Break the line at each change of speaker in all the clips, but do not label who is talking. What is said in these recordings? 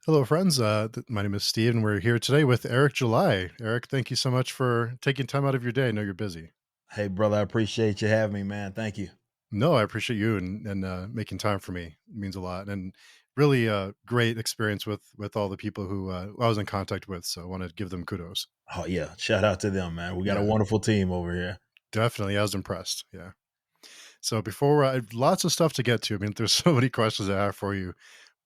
Hello, friends. My name is Steve, and we're here today with Eric July. Eric, thank you so much for taking time out of your day. I know you're busy.
Hey, brother, I appreciate you having me, man. Thank you.
No, I appreciate you and making time for me. It means a lot, and really great experience with all the people who I was in contact with. So I want to give them kudos.
Oh yeah, shout out to them, man. We got a
Yeah,
wonderful team over here.
definitely. I was impressed. Yeah. So before lots of stuff to get to. I mean, there's so many questions I have for you.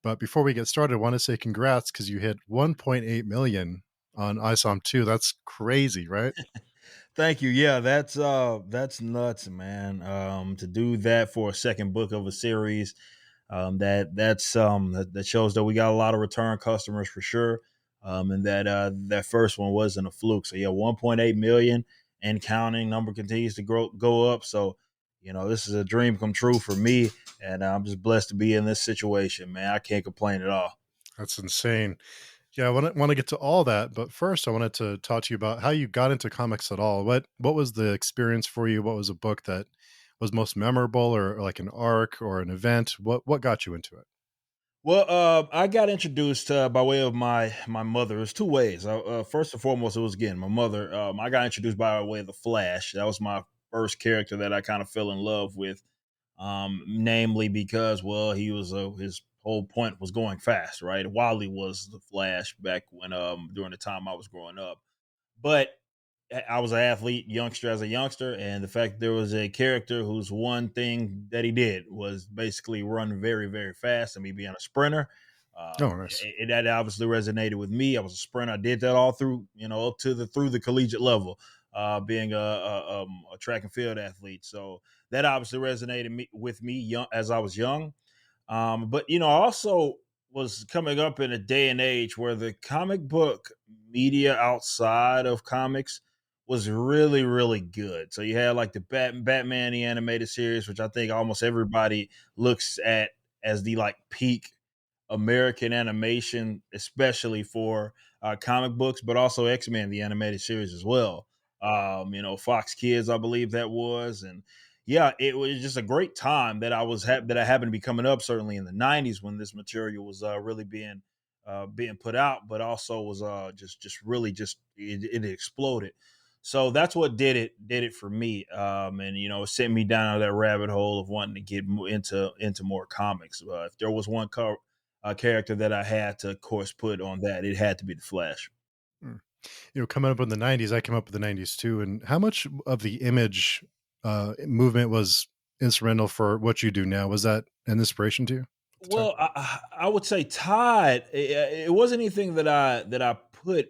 But before we get started, I want to say congrats because you hit 1.8 million on ISOM 2. That's crazy, right?
Thank you. Yeah, that's nuts, man. To do that for a second book of a series, that shows that we got a lot of return customers for sure. And that first one wasn't a fluke. So yeah, 1.8 million and counting. Number continues to go up. So this is a dream come true for me, and I'm just blessed to be in this situation, man. I can't complain at all.
That's insane. Yeah, I want to get to all that, but first I wanted to talk to you about how you got into comics at all. What was the experience for you? What was a book that was most memorable, or like an arc or an event? What got you into it?
Well, I got introduced by way of my mother. There's two ways. First and foremost, it was again my mother. I got introduced by way of the Flash. That was my first character that I kind of fell in love with. Namely because he was his whole point was going fast, right? Wally was the Flash back when during the time I was growing up, but I was an athlete, youngster as a youngster, and the fact that there was a character whose one thing that he did was basically run very, very fast, and me being a sprinter,
Oh, nice.
that obviously resonated with me. I was a sprinter. I did that all through, up to the through the collegiate level, being a track and field athlete. So that obviously resonated with me young as I was young. But I also was coming up in a day and age where the comic book media outside of comics was really, really good. So you had like the Batman the animated series, which I think almost everybody looks at as the like peak American animation, especially for comic books, but also X-Men the animated series as well. Fox Kids, I believe that was, and yeah, it was just a great time that that I happened to be coming up. Certainly in the '90s when this material was really being put out, but also was just really just it exploded. So that's what did it for me, and it sent me down that rabbit hole of wanting to get into more comics. If there was one character that I had to, of course, put on that, it had to be the Flash.
Mm. Coming up in the '90s, I came up with the '90s too. And how much of the image movement was instrumental for what you do now? Was that an inspiration to you at the time?
Well, I would say Todd. It wasn't anything that I put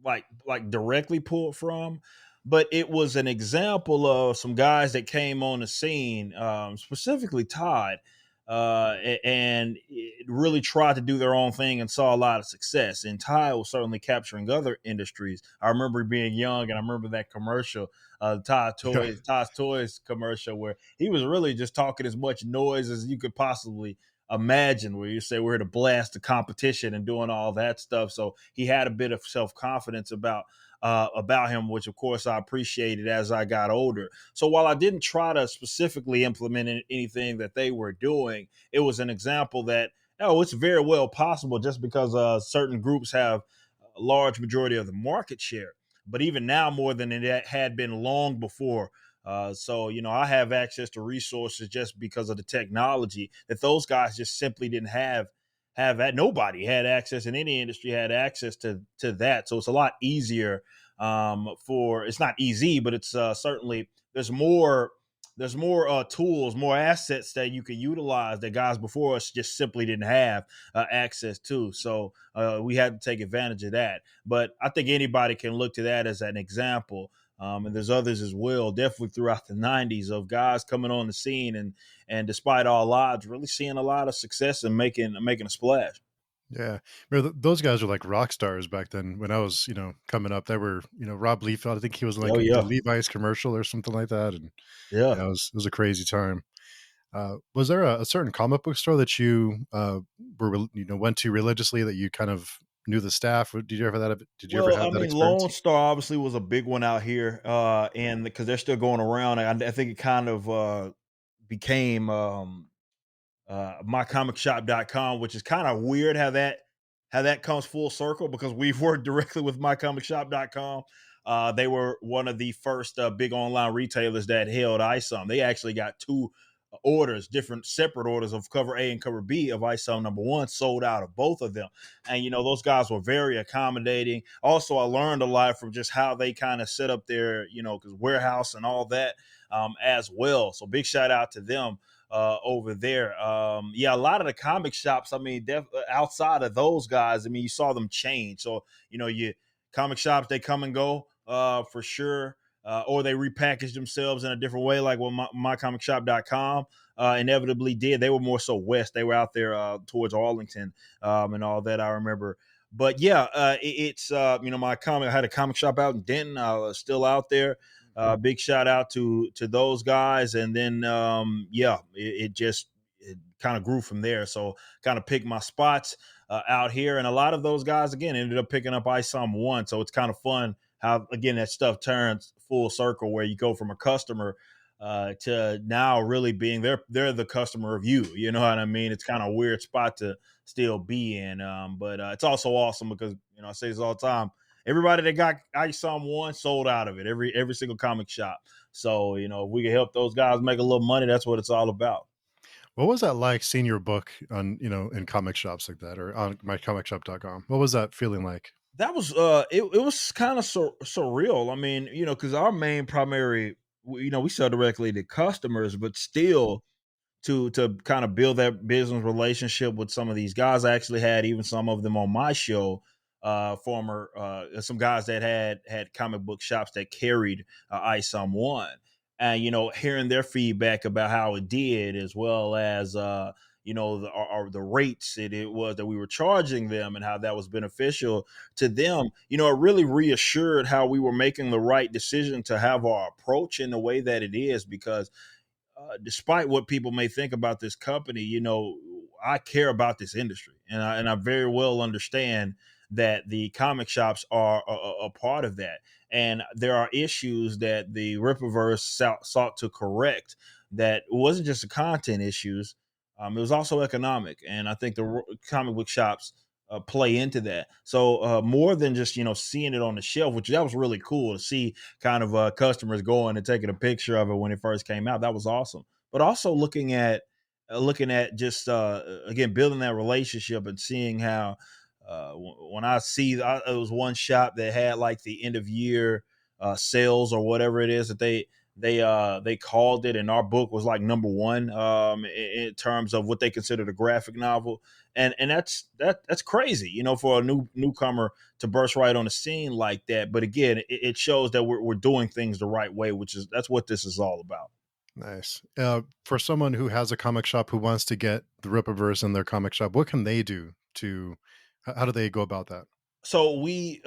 like directly pulled from, but it was an example of some guys that came on the scene, specifically Todd, and it really tried to do their own thing and saw a lot of success. And Todd was certainly capturing other industries. I remember being young, and I remember that commercial,
Yeah.
Todd's Toys commercial, where he was really just talking as much noise as you could possibly imagine, where you say we're to blast the competition and doing all that stuff. So he had a bit of self confidence about him, which of course I appreciated as I got older. So while I didn't try to specifically implement anything that they were doing, it was an example that it's very well possible just because certain groups have a large majority of the market share. But even now, more than it had been long before, so I have access to resources just because of the technology that those guys just simply didn't have that. Nobody had access in any industry had access to that. So it's a lot easier for it's not easy, but it's certainly there's more tools, more assets that you can utilize that guys before us just simply didn't have access to. So we had to take advantage of that. But I think anybody can look to that as an example. And there's others as well, definitely throughout the '90s of guys coming on the scene and despite all odds, really seeing a lot of success and making a splash.
Yeah. Those guys were like rock stars back then when I was, coming up. They were, Rob Liefeld, I think he was
Oh
like the
yeah,
Levi's commercial or something like that. And
yeah.
yeah, it was a crazy time. Was there a certain comic book store that you went to religiously that you kind of knew the staff? Did you ever
Well,
have
I
that
mean,
experience?
Lone Star obviously was a big one out here, and because they're still going around, I think it kind of became mycomicshop.com, which is kind of weird how that how that comes full circle because we've worked directly with mycomicshop.com. They were one of the first big online retailers that held ISOM. They actually got two orders, different separate orders of cover A and cover B of ISOM number one, sold out of both of them. And, those guys were very accommodating. Also, I learned a lot from just how they kind of set up their, because warehouse and all that as well. So big shout out to them over there. Yeah, a lot of the comic shops, I mean, outside of those guys, I mean, you saw them change. So, you comic shops, they come and go for sure. Or they repackage themselves in a different way, like what mycomicshop.com inevitably did. They were more so west. They were out there towards Arlington and all that, I remember. But yeah, it's my comic. I had a comic shop out in Denton. I was still out there. Big shout out to those guys, and then yeah, it just it kind of grew from there. So kind of picked my spots out here, and a lot of those guys again ended up picking up ISOM one. So it's kind of fun how again that stuff turns full circle where you go from a customer to now really being they're the customer of you. You know what I mean? It's kind of a weird spot to still be in, but it's also awesome because I say this all the time. Everybody that got ISOM one sold out of it. Every single comic shop. So if we can help those guys make a little money, that's what it's all about.
What was that like seeing your book on, in comic shops like that or on mycomicshop.com? What was that feeling like?
That was it was kind of surreal. I mean, because our main primary, we sell directly to customers, but still to kind of build that business relationship with some of these guys. I actually had even some of them on my show, former some guys that had comic book shops that carried ISOM one, and hearing their feedback about how it did, as well as the rates it was that we were charging them and how that was beneficial to them. It really reassured how we were making the right decision to have our approach in the way that it is, because despite what people may think about this company, I care about this industry, and I very well understand that the comic shops are a part of that, and there are issues that the Rippaverse sought to correct. That wasn't just the content issues; it was also economic, and I think the comic book shops play into that. So more than just seeing it on the shelf, which that was really cool to see, kind of customers going and taking a picture of it when it first came out. That was awesome. But also looking at just again building that relationship and seeing how when I see it was one shop that had like the end of year sales or whatever it is that they called it, and our book was like number one in terms of what they considered a graphic novel, and that's crazy, for a newcomer to burst right on the scene like that. But again, it shows that we're doing things the right way, that's what this is all about.
Nice. For someone who has a comic shop who wants to get the Rippaverse in their comic shop, what can they do to how do they go about that?
So we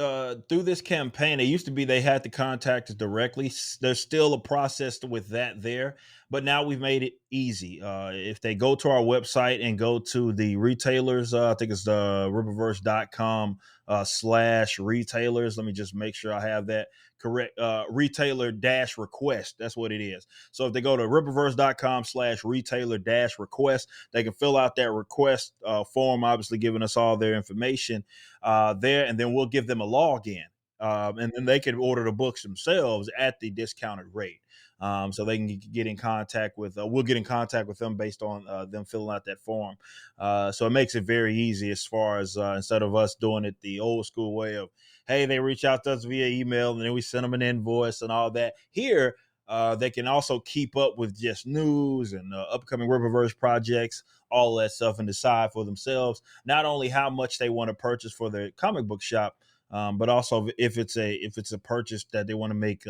through this campaign, it used to be they had to contact us directly. There's still a process with that there, but now we've made it easy. If they go to our website and go to the retailers, I think it's the rippaverse.com slash retailers. Let me just make sure I have that correct. Retailer dash request. That's what it is. So if they go to rippaverse.com slash retailer dash request, they can fill out that request form, obviously giving us all their information there, and then we'll give them a login. And then they can order the books themselves at the discounted rate. So they can get in contact with, we'll get in contact with them based on them filling out that form. So it makes it very easy as far as instead of us doing it the old school way of, hey, they reach out to us via email and then we send them an invoice and all that. Here, they can also keep up with just news and upcoming Rippaverse projects, all that stuff, and decide for themselves not only how much they want to purchase for their comic book shop, but also if it's a purchase that they want to make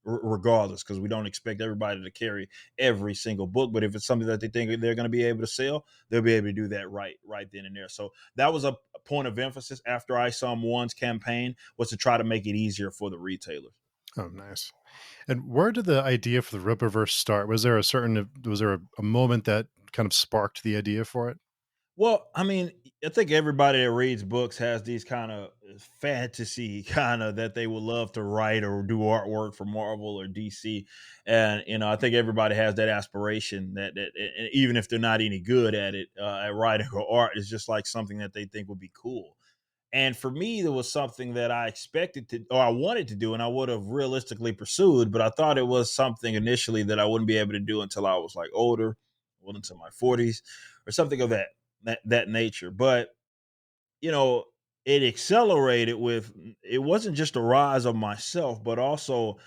regardless, because we don't expect everybody to carry every single book. But if it's something that they think they're going to be able to sell, they'll be able to do that right then and there. So that was a point of emphasis after ISOM One's campaign, was to try to make it easier for the retailers.
Oh, nice. And where did the idea for the Rippaverse start? Was there a moment that kind of sparked the idea for it?
Well, I mean, I think everybody that reads books has these kind of fantasy kind of that they would love to write or do artwork for Marvel or DC, and I think everybody has that aspiration that and even if they're not any good at it, at writing or art, it's just like something that they think would be cool. And for me, there was something that I expected to, or I wanted to do, and I would have realistically pursued, but I thought it was something initially that I wouldn't be able to do until I was like older, well into my 40s, or something of that nature. But you know, it accelerated with, it wasn't just a rise of myself, but also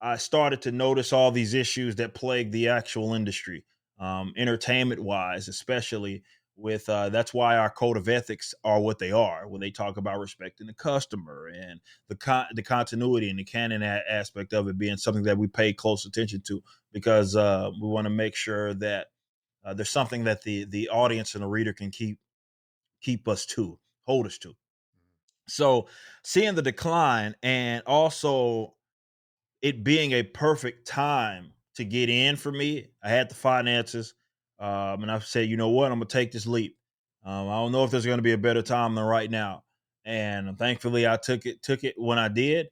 I started to notice all these issues that plague the actual industry, entertainment wise, especially with that's why our code of ethics are what they are when they talk about respecting the customer and the continuity and the canon aspect of it being something that we pay close attention to, because we want to make sure that there's something that the audience and the reader can keep us to, hold us to. So seeing the decline, and also it being a perfect time to get in for me. I had the finances, and I said, you know what, I'm gonna take this leap. I don't know if there's gonna be a better time than right now, and thankfully, I took it when I did.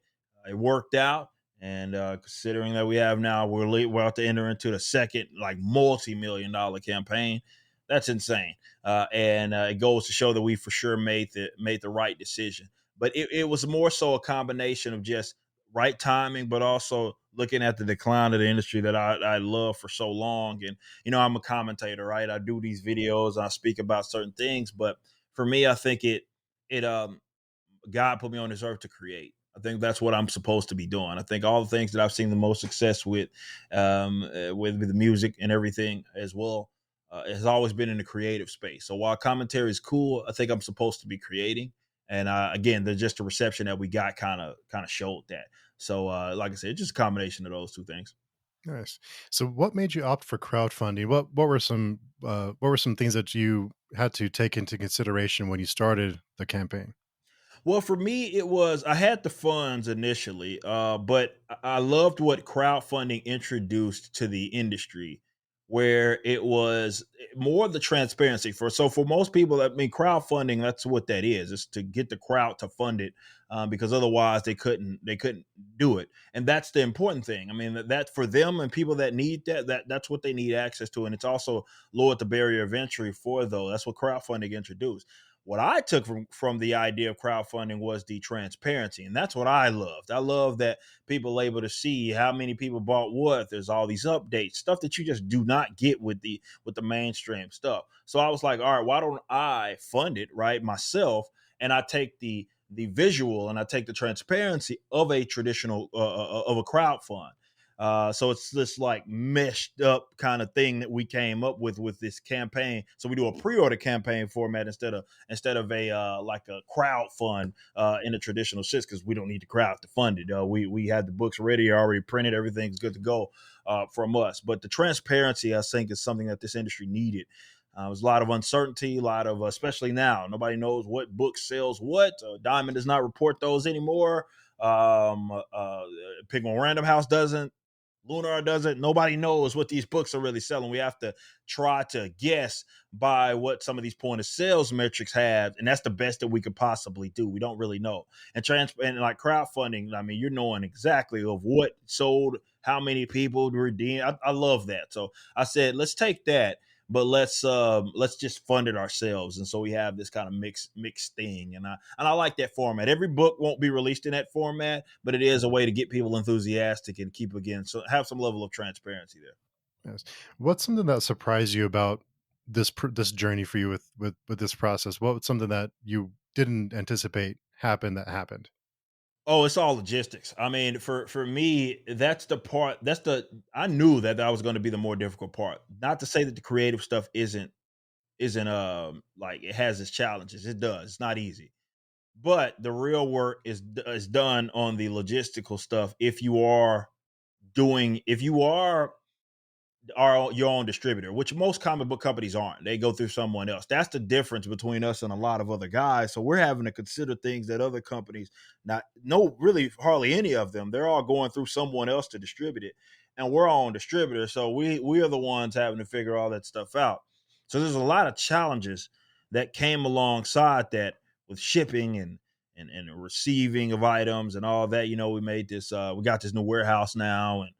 It worked out, and considering that we have now, we're about to enter into the second like multi-million-dollar campaign. That's insane, and it goes to show that we for sure made the right decision. But it was more so a combination of just right timing, but also looking at the decline of the industry that I love for so long. And, I'm a commentator, right? I do these videos, I speak about certain things, but for me, I think it God put me on this earth to create. I think that's what I'm supposed to be doing. I think all the things that I've seen the most success with the music and everything as well, has always been in the creative space. So while commentary is cool, I think I'm supposed to be creating. And again, the just the reception that we got kind of showed that. So, like I said, just a combination of those two things.
Nice. So what made you opt for crowdfunding? What were some things that you had to take into consideration when you started the campaign?
Well, for me, it was I had the funds initially, but I loved what crowdfunding introduced to the industry, where it was more the transparency for. So for most people, I mean, crowdfunding, that's what that is. It's to get the crowd to fund it, because otherwise they couldn't do it, and that's the important thing. I mean, that for them and people that need that's what they need access to, and it's also lowered the barrier of entry for those. That's what crowdfunding introduced. What I took from the idea of crowdfunding was the transparency, and that's what I loved. I love that people are able to see how many people bought what. There's all these updates, stuff that you just do not get with the mainstream stuff. So I was like, all right, why don't I fund it right myself, and I take the visual and I take the transparency of a traditional of a crowd fund. So it's this like meshed up kind of thing that we came up with this campaign. So we do a pre-order campaign format instead of a like a crowd fund in the traditional sense, because we don't need the crowd to fund it. We had the books ready, already printed, everything's good to go from us. But the transparency, I think, is something that this industry needed. There's a lot of uncertainty, a lot of, especially now, nobody knows what book sells what. Diamond does not report those anymore. Penguin Random House doesn't. Lunar doesn't. Nobody knows what these books are really selling. We have to try to guess by what some of these point of sales metrics have, and that's the best that we could possibly do. We don't really know. And like crowdfunding, I mean, you're knowing exactly of what sold, how many people redeemed. I love that. So I said, let's take that, but let's just fund it ourselves. And so we have this kind of mixed thing, and I like that format. Every book won't be released in that format, but it is a way to get people enthusiastic and keep, again, so have some level of transparency there.
Yes. What's something that surprised you about this journey for you with this process? What was something that you didn't anticipate happen that happened?
Oh, it's all logistics. I mean, for me, that's the part. I knew that was going to be the more difficult part. Not to say that the creative stuff isn't like it has its challenges. It does. It's not easy, but the real work is done on the logistical stuff. If you are your own distributor, which most comic book companies aren't. They go through someone else. That's the difference between us and a lot of other guys. So we're having to consider things that other companies not no really hardly any of them. They're all going through someone else to distribute it. And we're our own distributor. So we are the ones having to figure all that stuff out. So there's a lot of challenges that came alongside that with shipping and receiving of items and all that. We made this we got this new warehouse now, and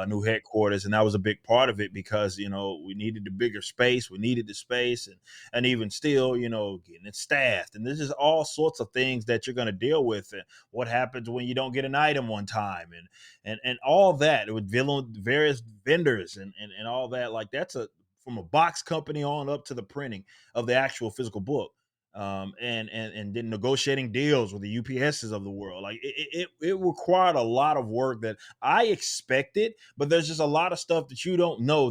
new headquarters, and that was a big part of it because we needed the bigger space, we needed the space, and even still, getting it staffed, and there's just all sorts of things that you're going to deal with, and what happens when you don't get an item one time, and all that with dealing with various vendors and all that. Like that's a from a box company on up to the printing of the actual physical book, and then negotiating deals with the UPSs of the world. Like it required a lot of work that I expected, but there's just a lot of stuff that you don't know,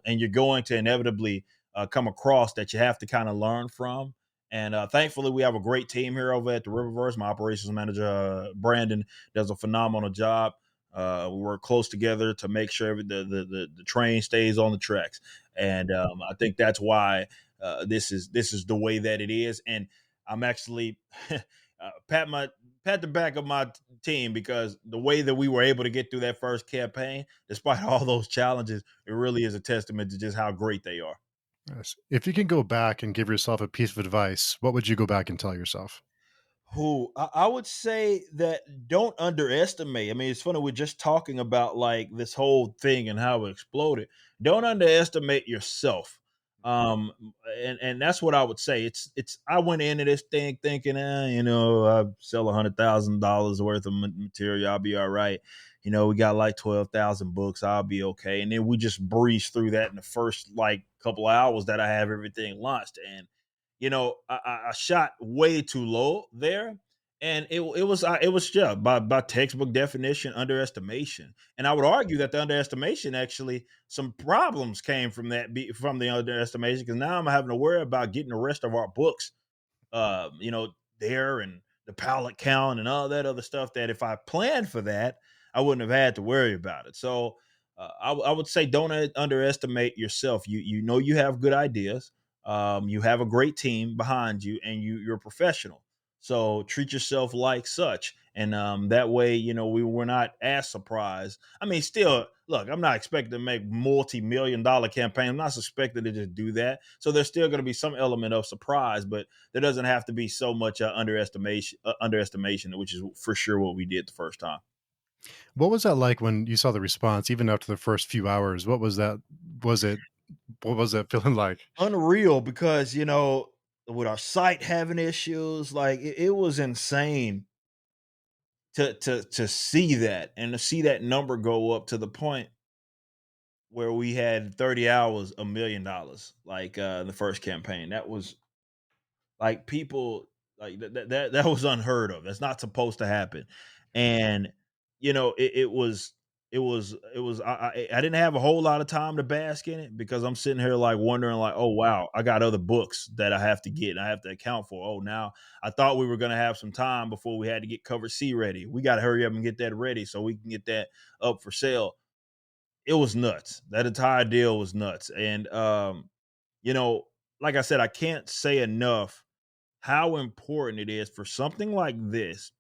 and you're going to inevitably come across that you have to kind of learn from. And thankfully, we have a great team here over at the Rippaverse. My operations manager, Brandon, does a phenomenal job. We work close together to make sure the train stays on the tracks, and I think that's why this is the way that it is. And I'm actually pat the back of my team because the way that we were able to get through that first campaign, despite all those challenges, it really is a testament to just how great they are.
Yes. If you can go back and give yourself a piece of advice, what would you go back and tell yourself?
Who I would say that don't underestimate. I mean, it's funny. We're just talking about like this whole thing and how it exploded. Don't underestimate yourself. And that's what I would say. It's. I went into this thing thinking, I sell $100,000 worth of material, I'll be all right. We got like 12,000 books, I'll be okay. And then we just breezed through that in the first like couple of hours that I have everything launched. And I shot way too low there, and it was yeah by textbook definition underestimation. And I would argue that the underestimation actually some problems came from from the underestimation because now I'm having to worry about getting the rest of our books there and the pallet count and all that other stuff that if I planned for that, I wouldn't have had to worry about it. So I would say don't underestimate yourself. You have good ideas. You have a great team behind you, and you're a professional. So treat yourself like such, and that way, we were not as surprised. I mean, still, look, I'm not expecting to make multi-million-dollar campaign. I'm not expecting to just do that. So there's still going to be some element of surprise, but there doesn't have to be so much underestimation, which is for sure what we did the first time.
What was that like when you saw the response, even after the first few hours? What was that? Was it, what was that feeling like?
Unreal because with our site having issues, like it was insane to see that and to see that number go up to the point where we had 30 hours $1 million like the first campaign. That was like people like that was unheard of. That's not supposed to happen. And it was I didn't have a whole lot of time to bask in it because I'm sitting here like wondering like, oh wow, I got other books that I have to get and I have to account for. Oh, now I thought we were gonna have some time before we had to get cover C ready. We gotta hurry up and get that ready so we can get that up for sale. It was nuts. That entire deal was nuts. And you know, like I said, I can't say enough how important it is for something like this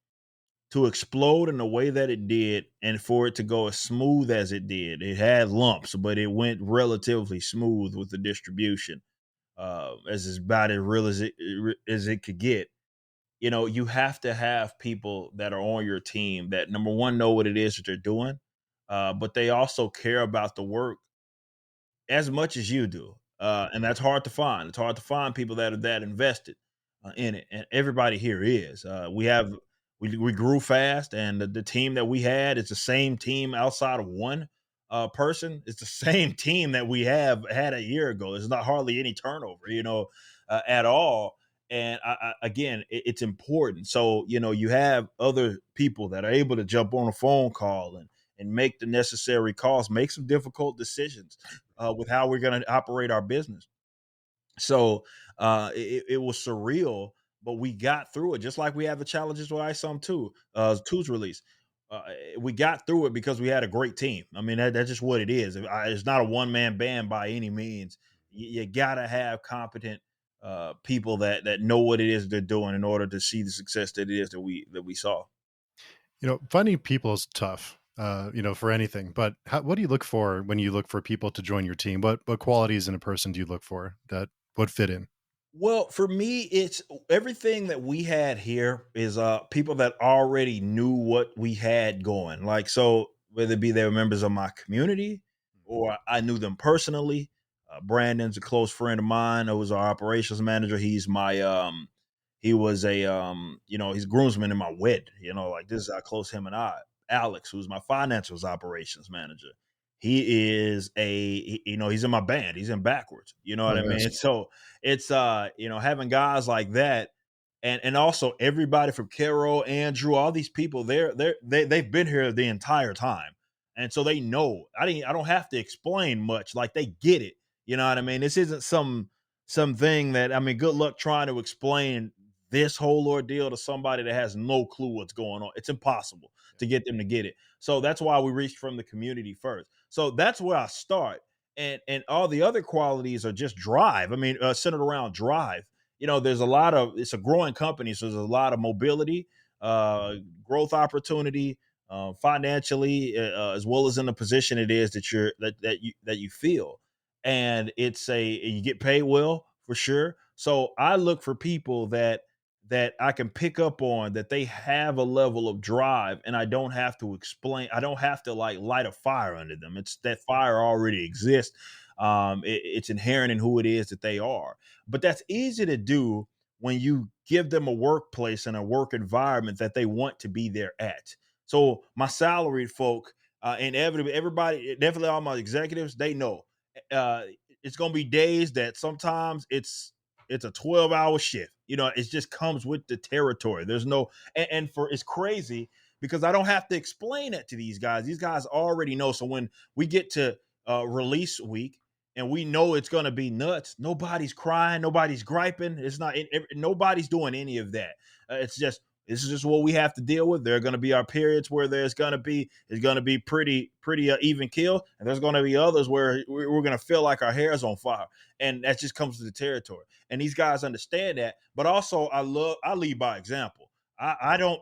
to explode in the way that it did and for it to go as smooth as it did. It had lumps, but it went relatively smooth with the distribution, as is about as real as it could get. You have to have people that are on your team that number one know what it is that they're doing, but they also care about the work as much as you do. And that's hard to find. It's hard to find people that are that invested in it. And everybody here is. We grew fast, and the team that we had is the same team outside of one person. It's the same team that we have had a year ago. There's not hardly any turnover, at all. And again, it's important. So you have other people that are able to jump on a phone call and make the necessary calls, make some difficult decisions with how we're going to operate our business. So it was surreal, but we got through it. Just like we have the challenges with ISOM 2, two's release. We got through it because we had a great team. I mean, that's just what it is. It's not a one man band by any means. You gotta have competent people that know what it is they're doing in order to see the success that it is that we saw.
Finding people is tough, for anything. But what do you look for when you look for people to join your team? What qualities in a person do you look for that would fit in?
Well, for me, it's everything that we had here is people that already knew what we had going. Like so whether it be they were members of my community or I knew them personally. Brandon's a close friend of mine who was our operations manager. He was a he's groomsman in my wedding. Like this is how close him and I. Alex, who's my financials operations manager, he is he's in my band. He's in backwards. You know
Oh,
what I
nice.
mean? So it's having guys like that, and also everybody from Carol, Andrew, all these people, they've been here the entire time. And so they know. I don't have to explain much. Like they get it. You know what I mean? This isn't something that, I mean, good luck trying to explain this whole ordeal to somebody that has no clue what's going on. It's impossible to get them to get it. So that's why we reached from the community first. So that's where I start. And all the other qualities are just drive. I mean, centered around drive. There's a lot of, it's a growing company, so there's a lot of mobility, uh, growth opportunity, financially, as well as in the position it is that you feel, and you get paid well for sure. So I look for people that I can pick up on, that they have a level of drive, and I don't have to explain. I don't have to like light a fire under them. It's that fire already exists. It's inherent in who it is that they are. But that's easy to do when you give them a workplace and a work environment that they want to be there at. So my salaried folk, inevitably, everybody, definitely all my executives, they know uh, it's going to be days that sometimes it's a 12-hour shift. It just comes with the territory. There's no, and for it's crazy because I don't have to explain it to these guys. These guys already know. So when we get to release week and we know it's going to be nuts, nobody's crying, nobody's griping. Nobody's doing any of that. It's just, this is just what we have to deal with. There are going to be our periods where it's going to be pretty even kill, and there's going to be others where we're going to feel like our hair is on fire, and that just comes to the territory. And these guys understand that. But also, I lead by example. I don't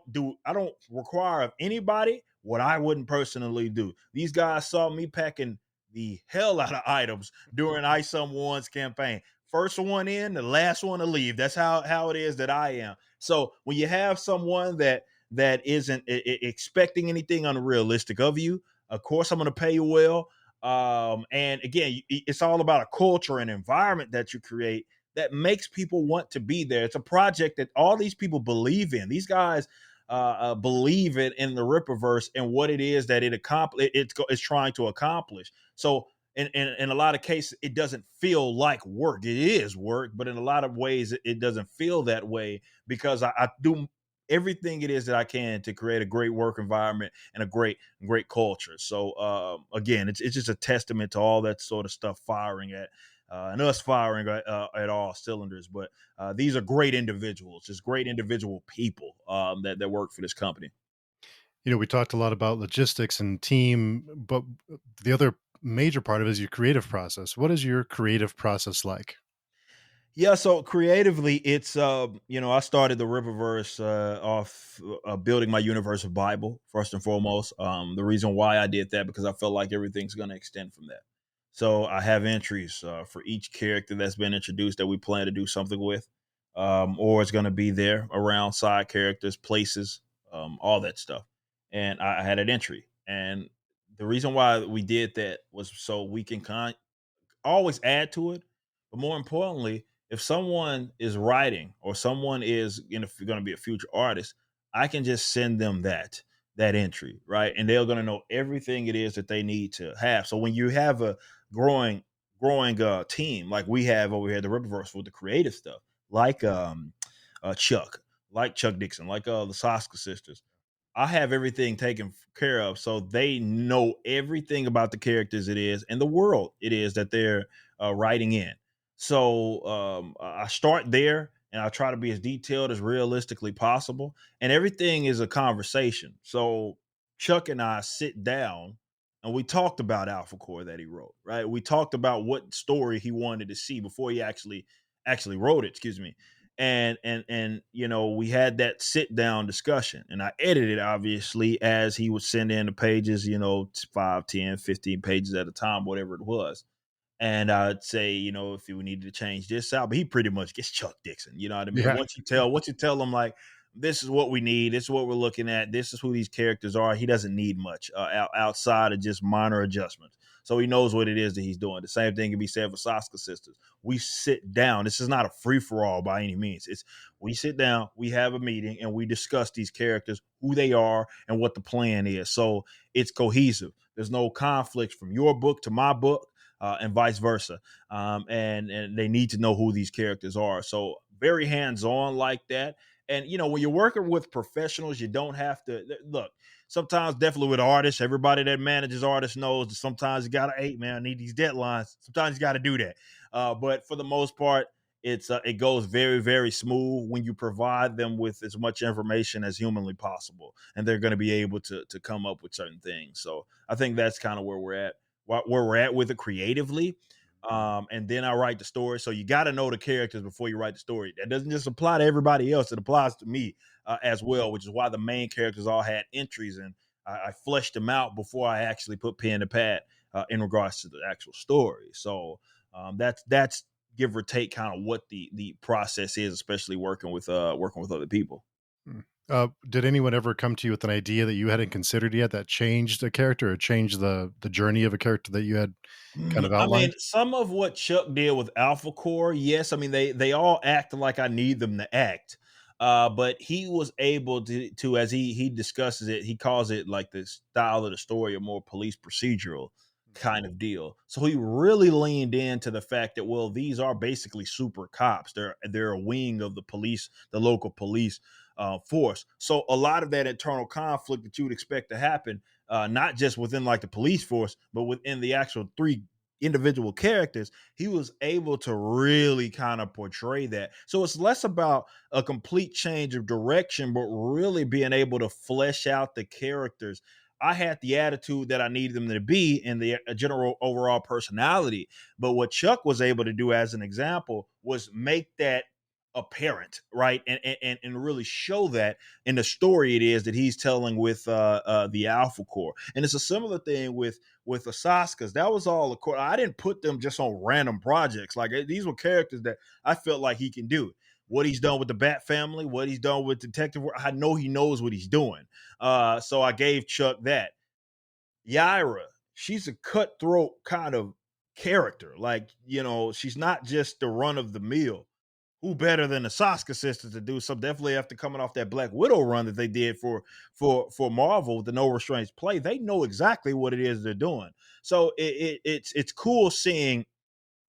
require of anybody what I wouldn't personally do. These guys saw me packing the hell out of items during ISOM One's campaign. First one in, the last one to leave. That's how it is that I am. So when you have someone that isn't expecting anything unrealistic of you, of course I'm going to pay you well. And again, it's all about a culture and environment that you create that makes people want to be there. It's a project that all these people believe in. These guys believe it in the Rippaverse and what it is that it's trying to accomplish. So in a lot of cases, it doesn't feel like work. It is work, but in a lot of ways, it doesn't feel that way because I do everything it is that I can to create a great work environment and a great culture. So again, it's just a testament to all that sort of stuff firing and us firing at all cylinders. But these are great individuals, just great individual people that work for this company.
We talked a lot about logistics and team, but the other major part of it is your creative process. What is your creative process like?
Yeah, so creatively, it's I started the Rippaverse off building my universe of Bible first and foremost. The reason why I did that because I felt like everything's going to extend from that. So I have entries for each character that's been introduced that we plan to do something with, or it's going to be there around side characters, places, all that stuff. And I had an entry, and the reason why we did that was so we can always add to it. But more importantly, if someone is writing or someone is going to be a future artist, I can just send them that entry, right? And they're going to know everything it is that they need to have. So when you have a growing growing team like we have over here at the Rippaverse with the creative stuff, like Chuck, like Chuck Dixon, like the Saska sisters, I have everything taken care of, so they know everything about the characters it is and the world it is that they're writing in. So I start there, and I try to be as detailed as realistically possible, and everything is a conversation. So Chuck and I sit down, and we talked about Alpha Core that he wrote. Right, we talked about what story he wanted to see before he actually wrote it. Excuse me, and we had that sit down discussion, and I edited obviously as he would send in the pages, 5, 10, 15 pages at a time, whatever it was. And I'd say, if we needed to change this out, but he pretty much gets Chuck Dixon, you know what I mean?
Yeah.
Once you tell him like, this is what we need. This is what we're looking at. This is who these characters are. He doesn't need much outside of just minor adjustments. So he knows what it is that he's doing. The same thing can be said for Saska Sisters. We sit down. This is not a free for all by any means. It's we sit down, we have a meeting, and we discuss these characters, who they are, and what the plan is. So it's cohesive. There's no conflict from your book to my book, and vice versa. And they need to know who these characters are. So very hands on like that. And when you're working with professionals, you don't have to look. Sometimes, definitely with artists, everybody that manages artists knows that sometimes you gotta, hey man, I need these deadlines. Sometimes you got to do that. But for the most part, it goes very very smooth when you provide them with as much information as humanly possible, and they're going to be able to come up with certain things. So I think that's kind of where we're at, with it creatively. And then I write the story. So you got to know the characters before you write the story. That doesn't just apply to everybody else; it applies to me as well, which is why the main characters all had entries, and I fleshed them out before I actually put pen to pad in regards to the actual story. So that's give or take kind of what the process is, especially working with other people.
Hmm. Did anyone ever come to you with an idea that you hadn't considered yet that changed a character or changed the journey of a character that you had kind of
I mean,
outlined?
some of what Chuck did with Alpha Core, yes. I mean, they all act like I need them to act. But he was able to, as he discusses it, he calls it like the style of the story, a more police procedural kind of deal. So he really leaned into the fact that, well, these are basically super cops. They're a wing of the police, the local police force. So a lot of that internal conflict that you would expect to happen, not just within like the police force, but within the actual three individual characters, he was able to really kind of portray that. So it's less about a complete change of direction, but really being able to flesh out the characters. I had the attitude that I needed them to be in the general overall personality. But what Chuck was able to do, as an example, was make that apparent, right? And really show that in the story it is that he's telling with the Alpha Core. And it's a similar thing with the Saskas. That was all the core. I didn't put them just on random projects. Like these were characters that I felt like he can do. What he's done with the Bat Family, what he's done with Detective Work, I know he knows what he's doing. So I gave Chuck that. Yaira, she's a cutthroat kind of character. Like, she's not just the run of the mill. Who better than the Saska sisters to do some? Definitely after coming off that Black Widow run that they did for Marvel, the No Restraints play, they know exactly what it is they're doing. So it's cool seeing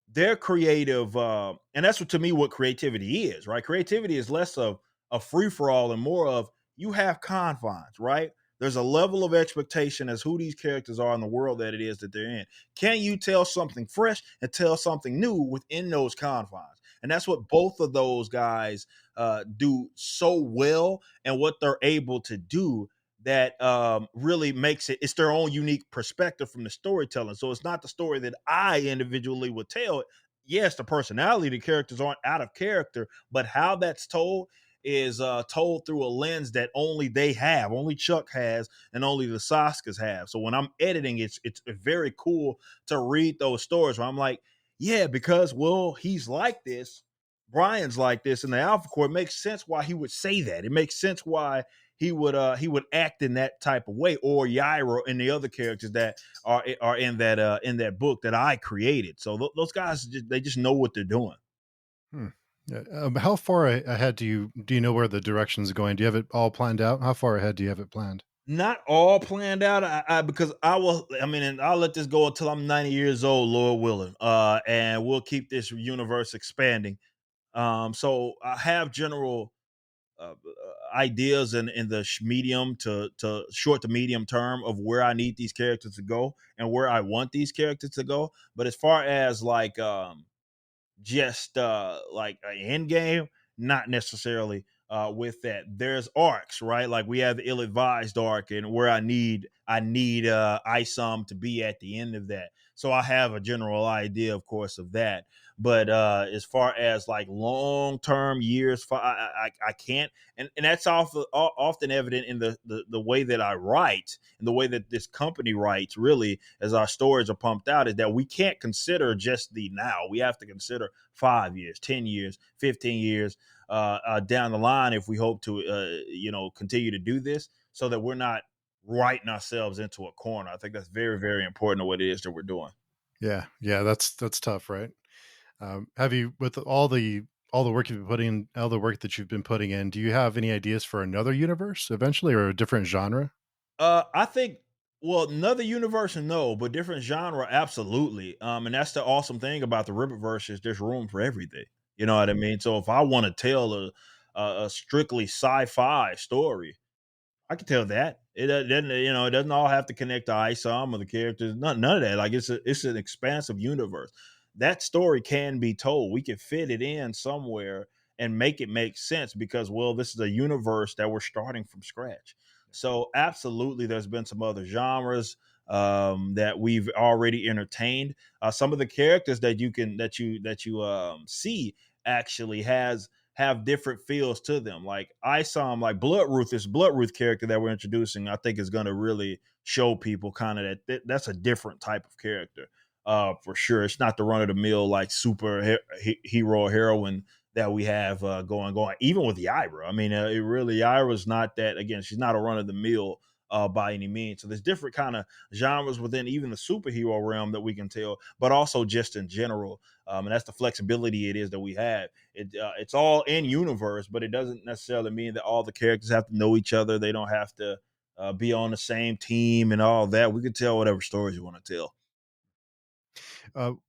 their creative, and that's what, to me, what creativity is, right? Creativity is less of a free for all and more of, you have confines, right? There's a level of expectation as who these characters are in the world that it is that they're in. Can you tell something fresh and tell something new within those confines? And that's what both of those guys do so well, and what they're able to do that really makes it's their own unique perspective from the storytelling. So it's not the story that I individually would tell. Yes, the personality, the characters aren't out of character, but how that's told is told through a lens that only they have, only Chuck has, and only the Saskas have. So when I'm editing, it's very cool to read those stories where I'm like, yeah, because, well, he's like this, Brian's like this in the Alpha Core. It makes sense why he would say that. It makes sense why he would act in that type of way, or Yaira and the other characters that are in that book that I created. So those guys, they just know what they're doing.
Hmm. Yeah, how far ahead do you know where the direction's going? Do you have it all planned out? How far ahead do you have it planned?
Not all planned out, because I will. I mean, and I'll let this go until I'm 90 years old, Lord willing. And we'll keep this universe expanding. So I have general ideas in the medium to short to medium term of where I need these characters to go and where I want these characters to go. But as far as like just like an end game, not necessarily with that. There's arcs, right? Like we have the ill advised arc, and where I need Isom to be at the end of that. So I have a general idea, of course, of that. But as far as like long term years, I can't, and that's often evident in the way that I write and the way that this company writes. Really, as our stories are pumped out, is that we can't consider just the now. We have to consider 5 years, 10 years, 15 years down the line if we hope to, continue to do this, so that we're not writing ourselves into a corner. I think that's very, very important to what it is that we're doing.
Yeah, yeah, that's tough, right? Have you, with all the work you've been putting in, all the work that you've been putting in, do you have any ideas for another universe eventually or a different genre?
I think, well, another universe, no, but different genre, absolutely. And that's the awesome thing about the Rippaverse is there's room for everything. You know what I mean? So if I want to tell a strictly sci-fi story, I can tell that. Doesn't, it doesn't all have to connect to ISOM or the characters. None of that. Like it's an expansive universe. That story can be told. We can fit it in somewhere and make it make sense because, well, this is a universe that we're starting from scratch. So absolutely, there's been some other genres that we've already entertained. Some of the characters that you see actually have different feels to them. Like I saw him like Bloodruth, this Bloodruth character that we're introducing, I think is going to really show people kind of that's a different type of character. For sure. It's not the run of the mill like hero or heroine that we have going. Even with Yaira, I mean, it really Yaira's not that. Again, she's not a run of the mill by any means. So there's different kind of genres within even the superhero realm that we can tell, but also just in general. And that's the flexibility it is that we have. It's all in universe, but it doesn't necessarily mean that all the characters have to know each other. They don't have to be on the same team and all that. We can tell whatever stories you want to tell.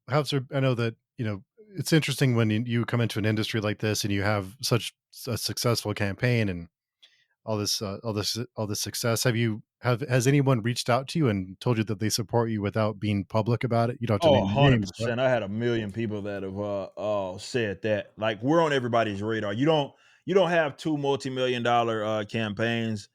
How's there, I know that, it's interesting when you come into an industry like this and you have such a successful campaign and all this success. Has anyone reached out to you and told you that they support you without being public about it? You don't have to
Oh,
name names, but
100%. I had a million people that have said that. Like we're on everybody's radar. You don't have two multi-million dollar campaigns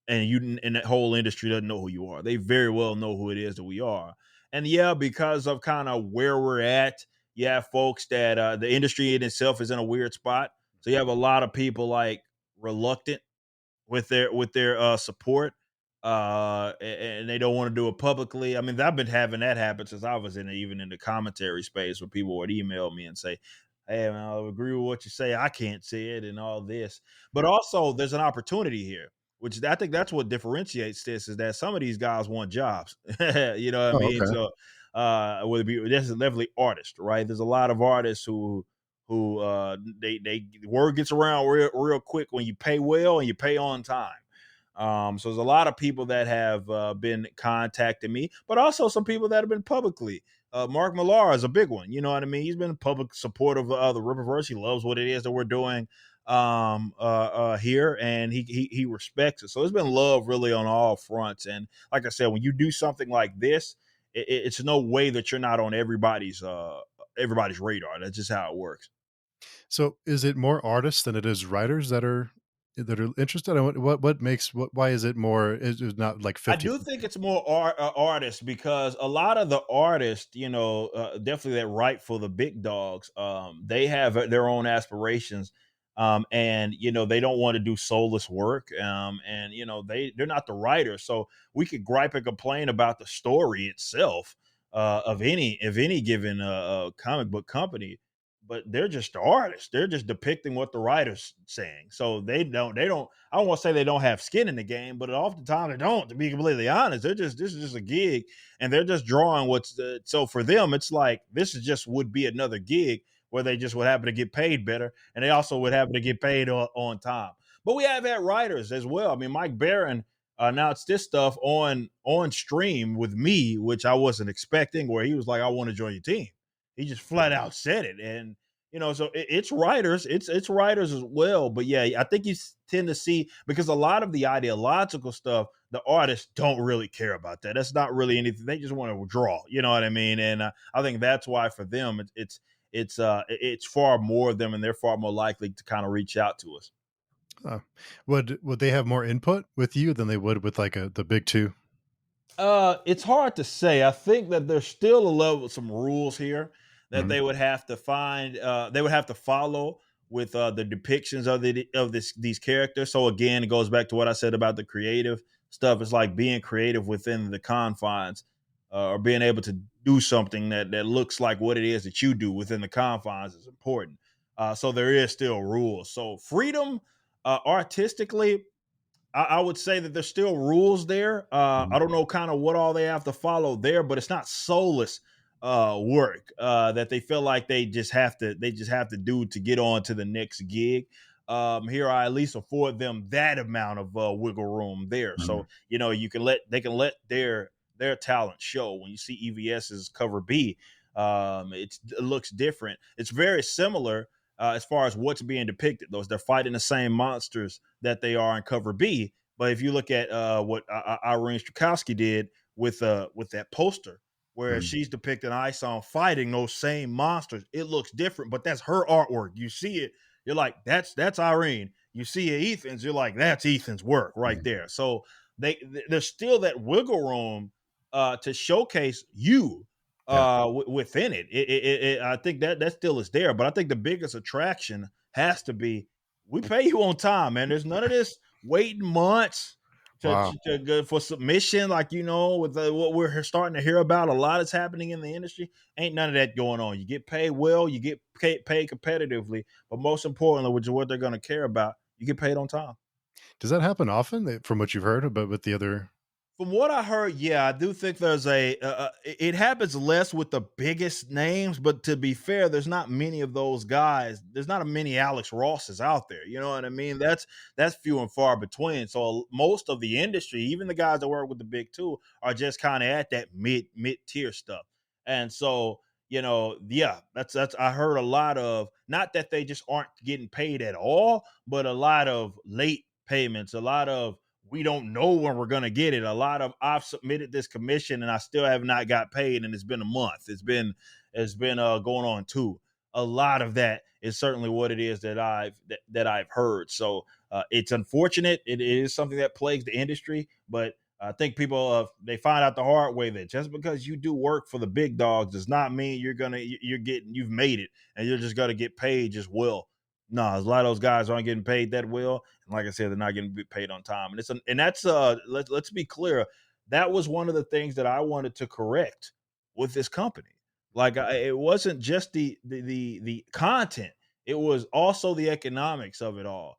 and that whole industry doesn't know who you are. They very well know who it is that we are. And yeah, because of kind of where we're at, you have folks that the industry in itself is in a weird spot. So you have a lot of people like reluctant with their support, and they don't want to do it publicly. I mean, I've been having that happen since I was even in the commentary space where people would email me and say, "Hey, man, I agree with what you say. I can't see it," and all this. But also, there's an opportunity here, which I think that's what differentiates this is that some of these guys want jobs. You know what I
oh,
mean?
okay.
So, whether it be this is definitely artists, right? There's a lot of artists who they word gets around real quick when you pay well and you pay on time. So there's a lot of people that have been contacting me, but also some people that have been publicly. Mark Millar is a big one. You know what I mean? He's been public supportive of the Rippaverse. He loves what it is that we're doing here, and he respects it. So there's been love really on all fronts. And like I said, when you do something like this, it's no way that you're not on everybody's radar. That's just how it works.
So is it more artists than it is writers that are interested? And what makes what why is it more is not like
I
50?
do think it's more artists because a lot of the artists, definitely that write for the big dogs, they have their own aspirations, and they don't want to do soulless work, and they're not the writers, so we could gripe and complain about the story itself of any given comic book company, but they're just the artists. They're just depicting what the writer's saying, so they don't. I don't want to say they don't have skin in the game, but oftentimes they don't. To be completely honest, this is just a gig, and they're just drawing what's so for them. It's like this is just would be another gig where they just would happen to get paid better, and they also would happen to get paid on time. But we have had writers as well. I mean, Mike Barron announced this stuff on stream with me, which I wasn't expecting. Where he was like, "I want to join your team." He just flat out said it, and so it's writers, it's writers as well. But yeah, I think you tend to see because a lot of the ideological stuff, the artists don't really care about that. That's not really anything. They just want to draw. You know what I mean? And I think that's why for them, it's far more of them, and they're far more likely to kind of reach out to us.
Uh, would they have more input with you than they would with like the big two?
It's hard to say. I think that there's still a level some rules here that
Mhm,
they would have to find. They would have to follow with the depictions of these characters. So again, it goes back to what I said about the creative stuff. It's like being creative within the confines, or being able to do something that looks like what it is that you do within the confines is important. So there is still rules. So freedom, artistically, I would say that there's still rules there.
mhm,
I don't know kind of what all they have to follow there, but it's not soulless work that they feel like they just have to do to get on to the next gig. Here I at least afford them that amount of wiggle room there,
mhm,
so they can let their talent show. When you see EVS's cover B, it looks different. It's very similar as far as what's being depicted. Those they're fighting the same monsters that they are in cover B. But if you look at what Irene Strakowski did with that poster, where
mhm.
she's depicting Isom fighting those same monsters, it looks different, but that's her artwork. You see it, you're like, that's Irene. You see it, Ethan's, you're like, that's Ethan's work right
Mhm.
there. So there's still that wiggle room to showcase you
Yeah,
within it. I think that still is there, but I think the biggest attraction has to be we pay you on time, man. There's none of this waiting months
wow.
to go for submission, like with what we're starting to hear about. A lot is happening in the industry. Ain't none of that going on. You get paid well, you get paid competitively, but most importantly, which is what they're going to care about, you get paid on time.
Does that happen often, from what you've heard, but with the other?
From what I heard, yeah, I do think there's it happens less with the biggest names, but to be fair, there's not many of those guys. There's not a many Alex Rosses out there. You know what I mean? That's few and far between. So most of the industry, even the guys that work with the big two, are just kind of at that mid tier stuff. And so yeah, that's I heard a lot of, not that they just aren't getting paid at all, but a lot of late payments, a lot of we don't know when we're going to get it. A lot of I've submitted this commission and I still have not got paid, and it's been a month. It's been going on too. A lot of that is certainly what it is that I've heard. So it's unfortunate. It is something that plagues the industry, but I think people they find out the hard way that just because you do work for the big dogs does not mean you've made it and you're just gonna get paid just well. No, a lot of those guys aren't getting paid that well, and like I said, they're not getting paid on time. And that's let's be clear, that was one of the things that I wanted to correct with this company. Like it wasn't just the content; it was also the economics of it all.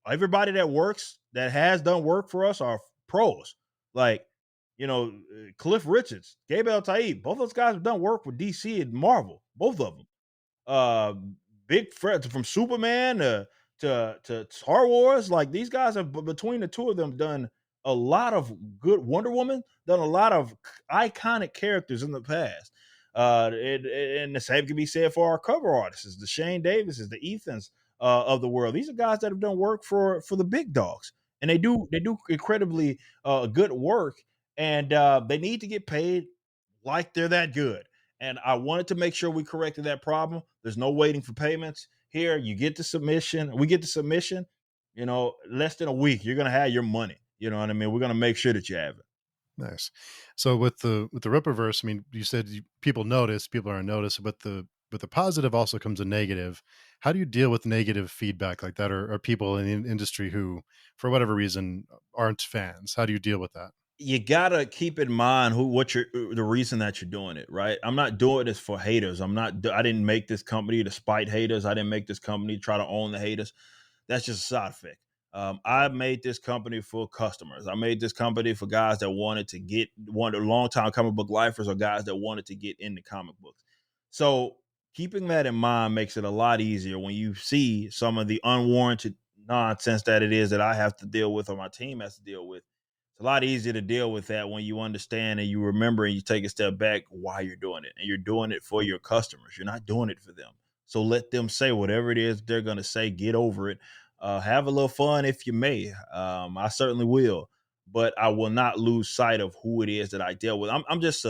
Everybody that has done work for us are pros. Like Cliff Richards, Gabe El Taib, both those guys have done work with DC and Marvel, both of them. uh Big Fred from Superman to Star Wars. Like these guys have between the two of them done a lot of good. Wonder Woman done a lot of iconic characters in the past. And the same can be said for our cover artists, the Shane Davises, the Ethans of the world. These are guys that have done work for the big dogs, and they do incredibly good work, and they need to get paid like they're that good. And I wanted to make sure we corrected that problem. There's no waiting for payments. Here, you get the submission. We get the submission, less than a week. You're gonna have your money. You know what I mean? We're gonna make sure that you have it.
Nice. So with the Rippaverse, I mean, you said people notice, people are on notice, but the positive also comes a negative. How do you deal with negative feedback like that, or people in the industry who, for whatever reason, aren't fans? How do you deal with that?
You gotta keep in mind the reason that you're doing it, right? I'm not doing this for haters. I didn't make this company to spite haters. I didn't make this company to try to own the haters. That's just a side effect. I made this company for customers. I made this company for guys that wanted long time comic book lifers, or guys that wanted to get into comic books. So keeping that in mind makes it a lot easier when you see some of the unwarranted nonsense that it is that I have to deal with, or my team has to deal with. It's a lot easier to deal with that when you understand and you remember and you take a step back why you're doing it. And you're doing it for your customers. You're not doing it for them. So let them say whatever it is they're going to say. Get over it. Have a little fun if you may. I certainly will, but I will not lose sight of who it is that I deal with. I'm just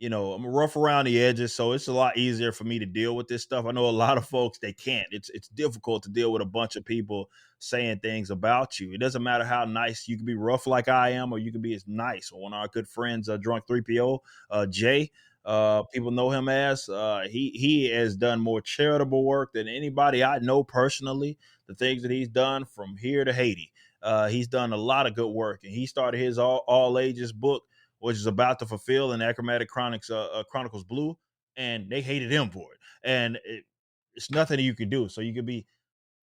I'm rough around the edges, so it's a lot easier for me to deal with this stuff. I know a lot of folks they can't. It's difficult to deal with a bunch of people saying things about you. It doesn't matter how nice you can be, rough like I am, or you can be as nice. One of our good friends, Drunk 3PO, Jay, people know him as. He has done more charitable work than anybody I know personally. The things that he's done from here to Haiti, he's done a lot of good work, and he started his all ages book, which is about to fulfill in Achromatic Chronicles Blue, and they hated him for it. And it's nothing you can do. So you can be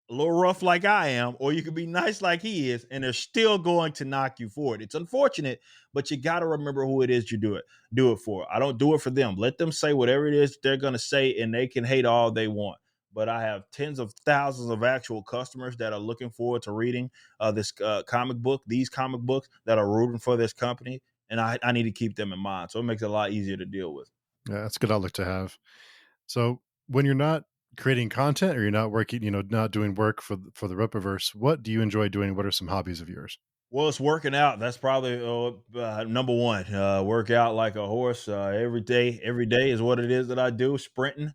a little rough like I am, or you can be nice like he is, and they're still going to knock you for it. It's unfortunate, but you got to remember who it is you do it for. I don't do it for them. Let them say whatever it is they're going to say, and they can hate all they want. But I have tens of thousands of actual customers that are looking forward to reading this comic book, these comic books that are rooting for this company, and I need to keep them in mind. So it makes it a lot easier to deal with.
Yeah, that's a good outlook to have. So when you're not creating content or you're not working, not doing work for the Rippaverse, what do you enjoy doing? What are some hobbies of yours?
Well, it's working out. That's probably number one. Work out like a horse every day. Every day is what it is that I do. Sprinting,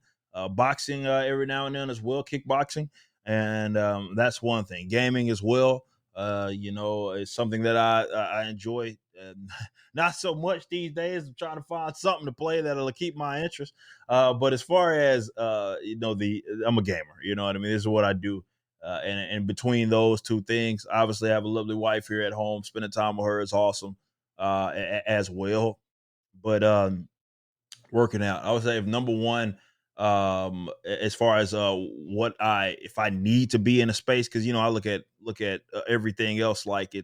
boxing every now and then as well, kickboxing, and that's one thing. Gaming as well. It's something that I enjoy. Not so much these days. I'm trying to find something to play that'll keep my interest. But as far as the I'm a gamer. You know what I mean. This is what I do, and between those two things, obviously, I have a lovely wife here at home. Spending time with her is awesome as well. But working out, I would say, if number one, as far as what I if I need to be in a space, because I look at everything else like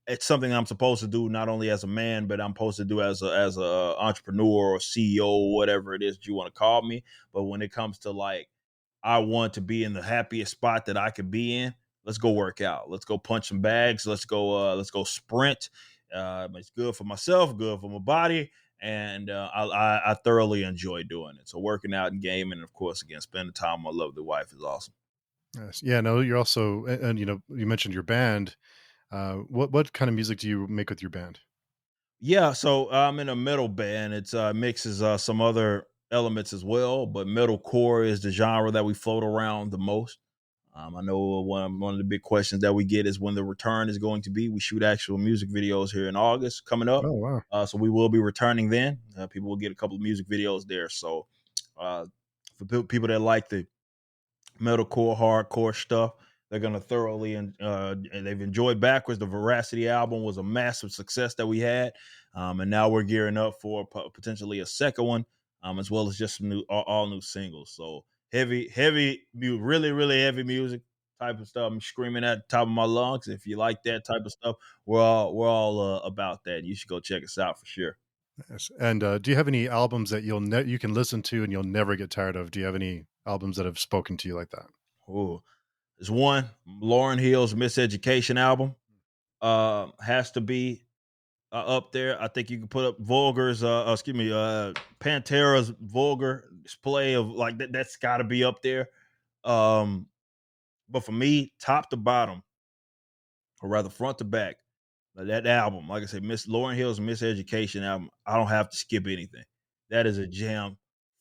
it's something I'm supposed to do not only as a man, but I'm supposed to do as a entrepreneur or CEO or whatever it is that you want to call me. But when it comes to like I want to be in the happiest spot that I could be in. Let's go work out. Let's go punch some bags. Let's go sprint. It's good for myself, good for my body, and I thoroughly enjoy doing it. So working out and gaming, and of course, again, spending time with my lovely wife is awesome.
Yes. Yeah, no, you're also, and you mentioned your band. What kind of music do you make with your band?
Yeah, so I'm in a metal band. It's mixes some other elements as well, but metalcore is the genre that we float around the most. I know one of the big questions that we get is when the return is going to be. We shoot actual music videos here in August coming up,
Oh, wow.
so we will be returning then. People will get a couple of music videos there. So uh, for people that like the metalcore, hardcore stuff. They're gonna thoroughly and they've enjoyed Backwards. The Veracity album was a massive success that we had, and now we're gearing up for potentially a second one, as well as just some all new singles. So heavy, really, really heavy music type of stuff. I'm screaming at the top of my lungs. If you like that type of stuff, we're all about that. You should go check us out for sure.
Yes. And do you have any albums that you can listen to and you'll never get tired of? Do you have any albums that have spoken to you like that?
Ooh, there's one Lauren Hill's Miseducation album. Has to be up there. I think you can put up Pantera's Vulgar display of like that. That's got to be up there. Um, but for me, top to bottom, or rather front to back, that album, like I said, Miss Lauren Hill's Miseducation album, I don't have to skip anything. That is a jam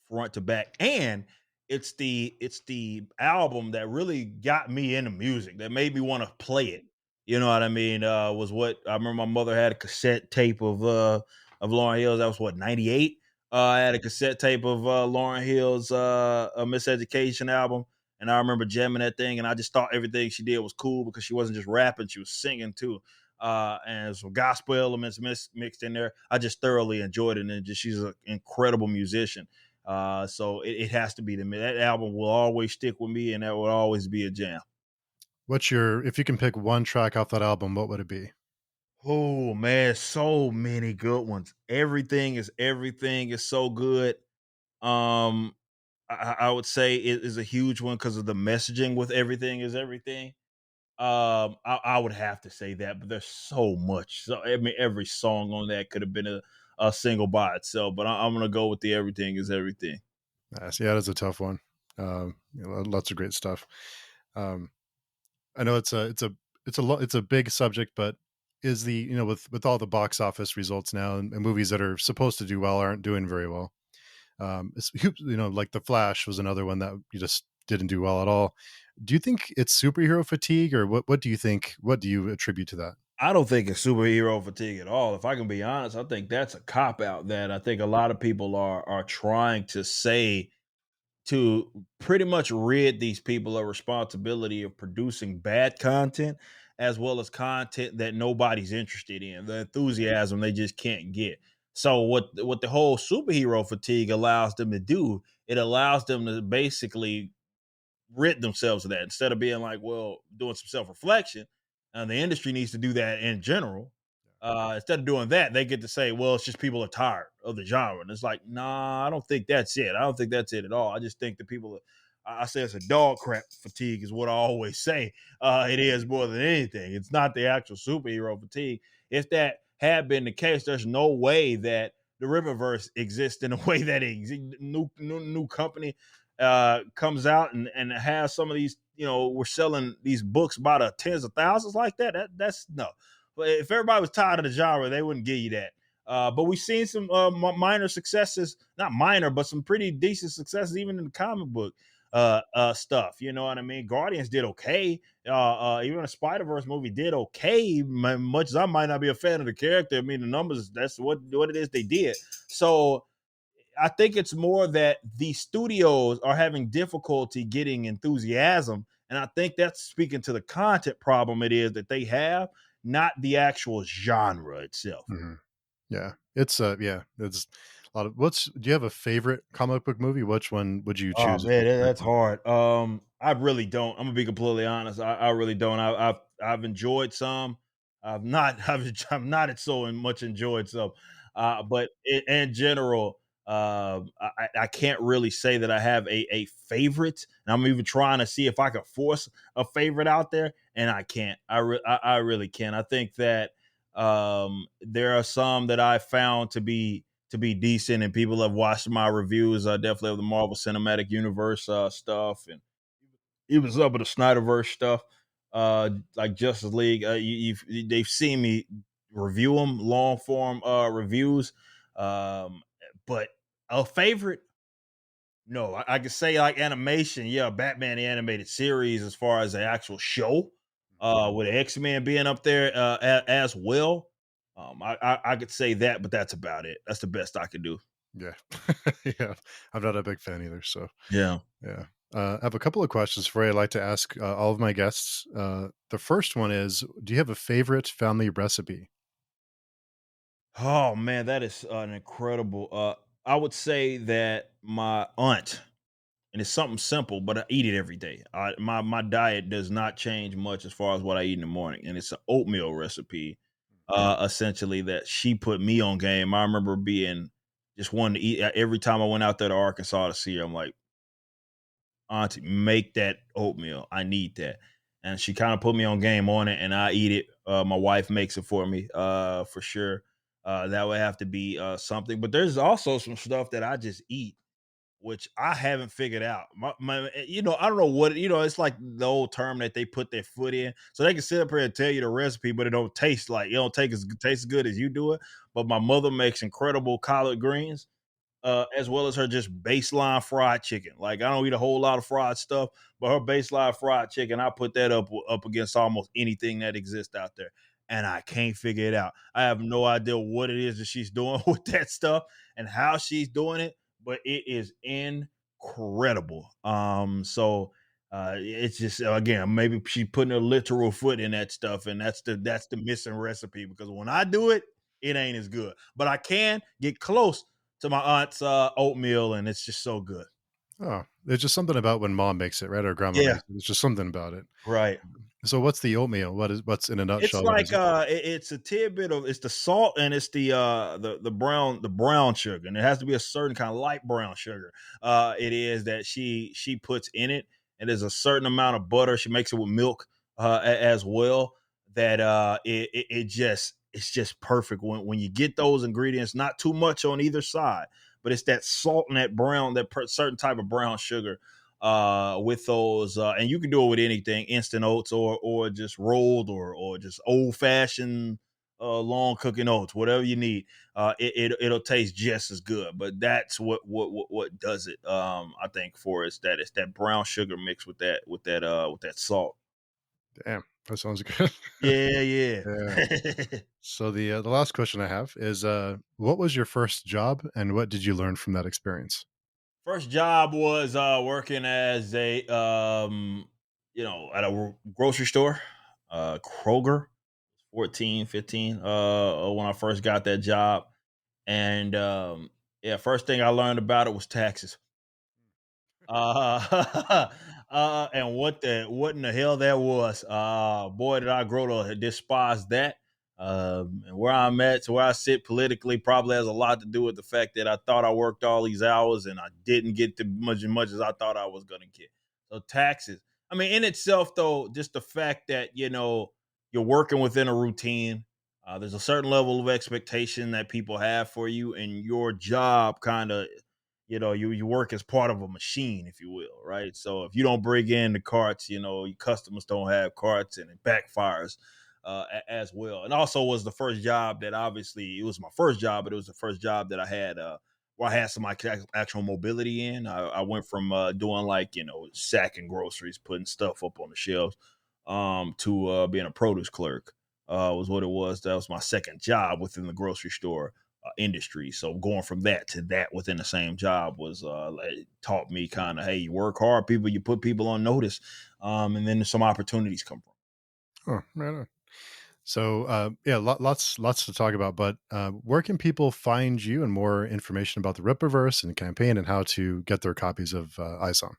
front to back. And it's the album that really got me into music, that made me want to play it. You know what I mean? Was what I remember my mother had a cassette tape of Lauren Hill's. That was what, 98? I had a cassette tape of Lauren Hill's Miseducation album. And I remember jamming that thing, and I just thought everything she did was cool because she wasn't just rapping, she was singing too, and some gospel elements mixed in there. I just thoroughly enjoyed it, and she's an incredible musician. So it has to be the that album will always stick with me, and that will always be a jam.
If you can pick one track off that album, what would it be?
Oh man, so many good ones. Everything is so good. Um, I would say it is a huge one because of the messaging with everything is everything. I would have to say that, but there's so much. So I mean, every song on that could have been a single by itself. But I'm gonna go with the everything is everything.
Nice. Yeah, that's a tough one. Lots of great stuff. Um, I know it's a big subject, but is the with all the box office results now, and movies that are supposed to do well aren't doing very well. Like The Flash was another one that you just didn't do well at all. Do you think it's superhero fatigue, or what do you think? What do you attribute to that?
I don't think it's superhero fatigue at all. If I can be honest, I think that's a cop out that I think a lot of people are trying to say to pretty much rid these people of responsibility of producing bad content as well as content that nobody's interested in, the enthusiasm they just can't get. So what the whole superhero fatigue allows them to do, it allows them to basically rid themselves of that instead of being like, well, doing some self reflection. And the industry needs to do that in general. Instead of doing that, they get to say, well, it's just people are tired of the genre. And it's like, nah, I don't think that's it. I don't think that's it at all. I just think that people, I say it's a dog crap fatigue, is what I always say. It is more than anything. It's not the actual superhero fatigue. If that had been the case, there's no way that the Rippaverse exists in a way that it exists. New company comes out and has some of these, we're selling these books by the tens of thousands like that. That's no. But if everybody was tired of the genre, they wouldn't give you that. But we've seen some minor successes, not minor, but some pretty decent successes even in the comic book stuff. You know what I mean? Guardians did okay. Even a Spider Verse movie did okay. Much as I might not be a fan of the character, I mean the numbers. That's what it is they did. So I think it's more that the studios are having difficulty getting enthusiasm. And I think that's speaking to the content problem it is that they have, not the actual genre itself.
Mhm. Yeah, it's a lot of. What's Do you have a favorite comic book movie? Which one would you
Oh
choose if
man,
you could pick
that's
one?
hard. I really don't. I'm gonna be completely honest. I really don't. I've enjoyed some. I've not. I've not so much enjoyed some. But in general, I can't really say that I have a favorite. And I'm even trying to see if I could force a favorite out there, and I can't. I really can't. I think that there are some that I found to be decent, and people have watched my reviews. Definitely of the Marvel Cinematic Universe stuff, and even some of the Snyderverse stuff, like Justice League. They've seen me review them, long form reviews, but a favorite. No, I could say like animation, yeah, Batman the animated series as far as the actual show, with X Men being up there as well. I could say that, but that's about it. That's the best I could do.
Yeah, yeah. I'm not a big fan either. So
Yeah.
yeah. I have a couple of questions for you. I'd like to ask all of my guests. The first one is: do you have a favorite family recipe?
Oh man, that is an incredible. I would say that my aunt, and it's something simple, but I eat it every day. My diet does not change much as far as what I eat in the morning, and it's an oatmeal recipe. Essentially, that she put me on game. I remember being just wanting to eat every time I went out there to Arkansas to see her. I'm like, auntie, make that oatmeal. I need that. And she kind of put me on game on it, and I eat it. My wife makes it for me, for sure. That would have to be something. But there's also some stuff that I just eat, which I haven't figured out. I don't know what it's like the old term that they put their foot in, so they can sit up here and tell you the recipe, but it don't taste as good as you do it. But my mother makes incredible collard greens, as well as her just baseline fried chicken. Like I don't eat a whole lot of fried stuff, but her baseline fried chicken, I put that up against almost anything that exists out there, and I can't figure it out. I have no idea what it is that she's doing with that stuff and how she's doing it, but it is incredible. So it's just again maybe she putting her literal foot in that stuff, and that's the missing recipe because when I do it, it ain't as good. But I can get close to my aunt's oatmeal, and it's just so good.
Oh, there's just something about when mom makes it, right? Or grandma
Yeah,
makes it. There's just something about it.
right.
So, what's the oatmeal? What's in a
It's
nutshell? What
like
is it?
it's a tidbit of it's the salt and it's the brown sugar, and it has to be a certain kind of light brown sugar. It is that she puts in it, and there's a certain amount of butter. She makes it with milk as well. That it's just perfect when you get those ingredients. Not too much on either side, but it's that salt and that brown certain type of brown sugar with those and you can do it with anything, instant oats or just rolled or just old fashioned long cooking oats, whatever you need. It'll taste just as good. But that's what does it. I think for us that it's that brown sugar mixed with that salt.
Damn, that sounds good.
Yeah,
Yeah.
yeah.
So the last question I have is, what was your first job, and what did you learn from that experience?
First job was working as a at a grocery store, Kroger, 14, 15. When I first got that job, and yeah, first thing I learned about it was taxes. And what in the hell that was? Boy, did I grow to despise that. And where I'm at, to where I sit politically, probably has a lot to do with the fact that I thought I worked all these hours and I didn't get to much as I thought I was going to get. So taxes. I mean, in itself, though, just the fact that you're working within a routine. There's a certain level of expectation that people have for you, and your job kind of you work as part of a machine, if you will, right? So if you don't bring in the carts, your customers don't have carts, and it backfires as well. And also was the first job that, obviously, it was my first job, but it was the first job that I had where I had some like actual mobility in. I went from doing like sacking groceries, putting stuff up on the shelves, to being a produce clerk. Was what it was. That was my second job within the grocery store industry. So going from that to that within the same job was taught me kind of, hey, you work hard, people, you put people on notice, and then some opportunities come from.
Oh, right on. So, yeah, lots to talk about. But where can people find you and more information about the Rippaverse and campaign and how to get their copies of ISOM?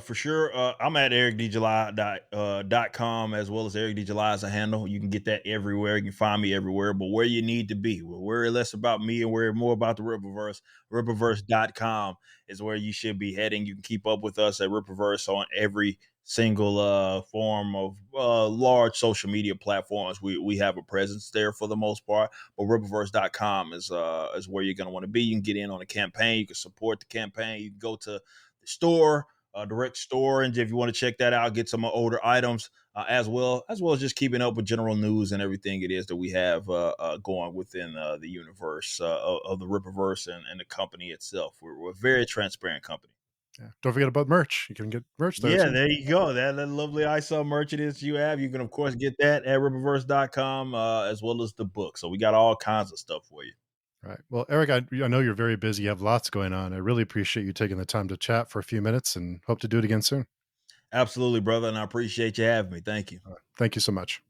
For sure. I'm at ericdjuly.com, as well as Eric D. July as a handle. You can get that everywhere. You can find me everywhere, but where you need to be, well, worry less about me and worry more about the Rippaverse. Rippaverse.com is where you should be heading. You can keep up with us at Rippaverse on every single form of large social media platforms. We have a presence there for the most part, but Rippaverse.com is where you're going to want to be. You can get in on the campaign. You can support the campaign. You can go to the store, direct store, and if you want to check that out, get some older items, as well as just keeping up with general news and everything it is that we have going within the universe of the Rippaverse and the company itself. We're a very transparent company.
Yeah. Don't forget about merch. You can get merch there
Yeah,
too.
there you go. That lovely ISO merch it is you have. You can, of course, get that at rippaverse.com, as well as the book. So we got all kinds of stuff for you.
Right. Well, Eric, I know you're very busy. You have lots going on. I really appreciate you taking the time to chat for a few minutes and hope to do it again soon.
Absolutely, brother. And I appreciate you having me. Thank you.
Thank you so much.